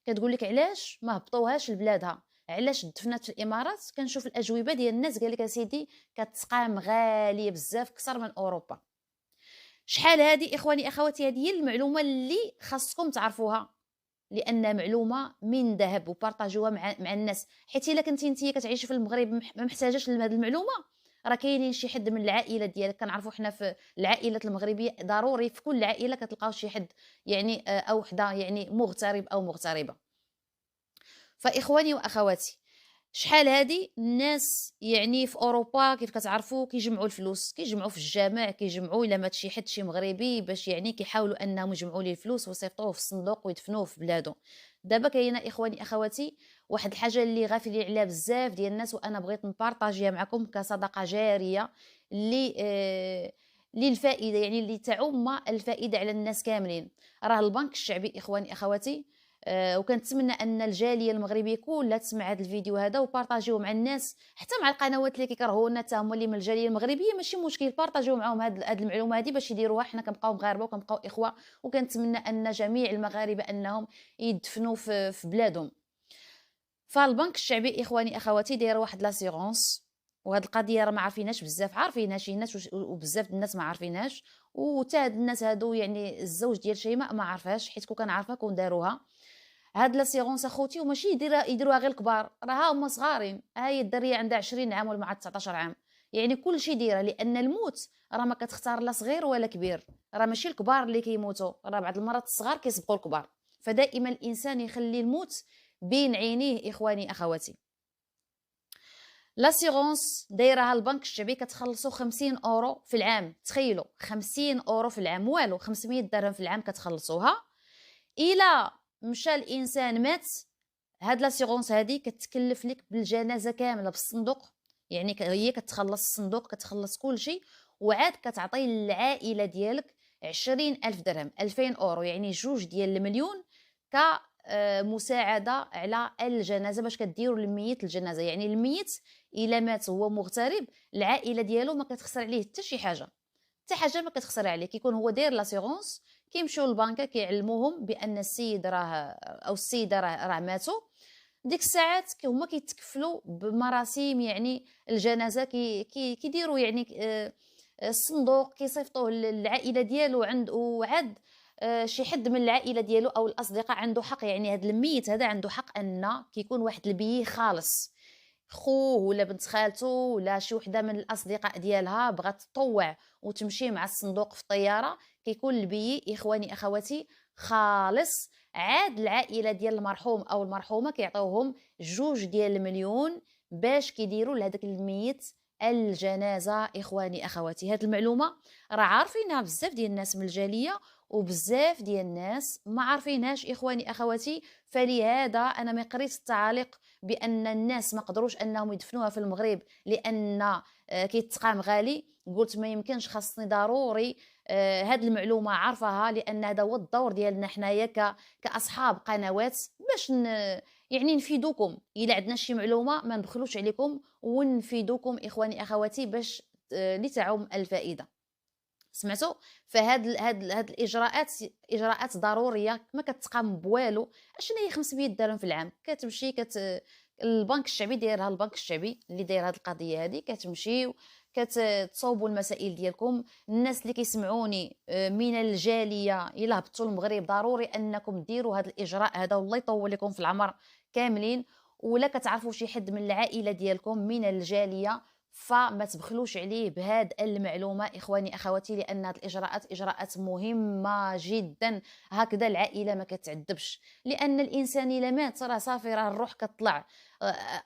كتقول لك علاش ما هبطوهاش لبلادها، علاش دفنات في الامارات. كنشوف الاجوبه ديال الناس، قال لك اسيدي كتسقام غاليه بزاف كثر من اوروبا. شحال هادي اخواني اخواتي، هذه هي المعلومه اللي خاصكم تعرفوها، لان معلومه من ذهب، وبارطاجوها مع الناس. حيت الا كنتي انت كتعيشي في المغرب ما محتاجاش لهاد المعلومه، راه كاينين شي حد من العائله ديالك. كنعرفوا حنا في العائلات المغربيه ضروري في كل عائله كتلقاو شي حد يعني او وحده يعني مغترب او مغتربه. فاخواني واخواتي، شحال هادي الناس يعني في اوروبا كيف كتعرفوا كيجمعوا الفلوس، كيجمعوا في الجامع، كيجمعوا الا مات شي حد شي مغربي باش يعني كيحاولوا انهم يجمعوا ليه الفلوس ويصيفطوه في الصندوق ويدفنوه في بلادو. دابا كاينه اخواني اخواتي واحد الحاجه اللي غافلين عليها بزاف ديال الناس، وانا بغيت نبارطاجيها معكم كصدقه جاريه للفائده، يعني اللي تعم الفائده على الناس كاملين. راه البنك الشعبي اخواني اخواتي، وكنتمنى ان الجاليه المغربيه كلها تسمع هذا الفيديو هذا وبارطاجيوه مع الناس، حتى مع القنوات اللي كيكرهونا حتى هما اللي من الجاليه المغربيه، ماشي مشكل، بارطاجيو معاهم هذه المعلومه هذه باش يديروها. حنا كنبقاو مغاربه وكنبقاو اخوه، وكنتمنى ان جميع المغاربه انهم يدفنوا في بلادهم. فالبنك الشعبي اخواني اخواتي داير واحد لاسيغونس، وهاد القضيه راه ما عارفيناش بزاف، عارفينها شي ناس وبزاف الناس ما عارفينهاش، وتا هاد الناس هادو يعني الزوج ديال شيماء ما عارفهاش، حيت كون كان عارفها كون داروها. هاد لاسيغونس اخوتي وماشي يديروها غير الكبار، راه هما صغارين، هاي الدريه عندها 20 عام ولا مع 19 عام، يعني كل شيء ديرها، لان الموت راه ما كتختار لا صغير ولا كبير، راه ماشي الكبار اللي كيموتوا، راه بعض المرات الصغار كيسبقوا الكبار. فدائما الانسان يخلي الموت بين عينيه اخواني اخواتي. لاسيغونس دايرها البنك الشعبي، كتخلصوا 50 اورو في العام، تخيلوا 50 اورو في العام، والو 500 درهم في العام كتخلصوها. الى مشى الانسان مات، هاد لاسيغونس هادي كتكلف لك بالجنازه كامله بالصندوق، يعني هي كتخلص الصندوق كتخلص كل شيء، وعاد كتعطي للعائله ديالك 20,000 درهم، 2000 اورو، يعني جوج ديال المليون كمساعده على الجنازه، باش كديروا للميت الجنازه. يعني الميت الا مات هو مغترب، العائله ديالو ما كتخسر عليه حتى شي حاجه، حتى حاجه ما كتخسر عليه. كيكون هو داير لاسيغونس، كيمشيو للبنكه كيعلموهم بان السيد راه او السيده راه ماتوا. ديك الساعات هما كيتكفلوا بمراسيم يعني الجنازه، كيديروا يعني الصندوق كيصيفطوه للعائله ديالو، عند وعد شي حد من العائله ديالو او الاصدقاء عنده حق، يعني هذا الميت هذا عنده حق ان كيكون واحد البي خالص، خوه ولا بنت خالته ولا شي وحده من الاصدقاء ديالها بغات تطوع وتمشي مع الصندوق في الطياره، كيكون البي اخواني اخواتي خالص. عاد العائله ديال المرحوم او المرحومه كيعطيوهم جوج ديال المليون باش كيديروا لهذاك الميت الجنازه اخواني اخواتي. هاد المعلومه راه عارفينها بزاف ديال الناس من الجاليه، وبزاف ديال الناس ما عارفينهاش اخواني اخواتي. فلهذا انا ما قريت التعاليق بان الناس ما قدروش انهم يدفنوها في المغرب لان كيتقام غالي، قلت ما يمكنش، خاصني ضروري هاد المعلومه عارفاها، لان هذا هو الدور ديالنا حنايا كاصحاب قنوات، باش يعني نفيدوكم. الا عندنا شي معلومه ما ندخلوش عليكم ونفيدوكم اخواني اخواتي باش لتعم الفائده. سمعتوا؟ هاد الاجراءات اجراءات ضروريه ما كتقام بوالو. اشنو هي 500 درهم في العام؟ كتمشي البنك الشعبي دايرها، البنك الشعبي اللي داير هاد القضيه هادي، كتمشيو كتصوبوا المسائل ديالكم. الناس اللي كيسمعوني من الجاليه الا هبطوا المغرب ضروري انكم ديروا هذا الاجراء هذا، والله يطول لكم في العمر كاملين. ولا كتعرفوا شي حد من العائله ديالكم من الجاليه، فما تبخلوش عليه بهاد المعلومه اخواني اخواتي، لان هاد الاجراءات اجراءات مهمه جدا. هكذا العائله ما كتعذبش، لان الانسان الا مات راه صافي، راه الروح كتطلع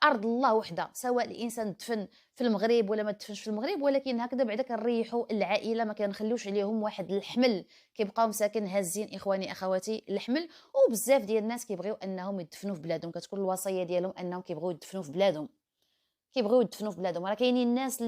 ارض الله وحده، سواء الانسان دفن في المغرب ولا ما دفنش في المغرب. ولكن هكذا بعدا كنريحوا العائله، ما كنخليوش عليهم واحد الحمل، كيبقاو مساكن هازين اخواني اخواتي الحمل. وبزاف ديال الناس كيبغيو انهم يدفنوا في بلادهم، كتكون الوصيه ديالهم انهم كيبغيو يدفنوا في بلادهم، راه كاينين الناس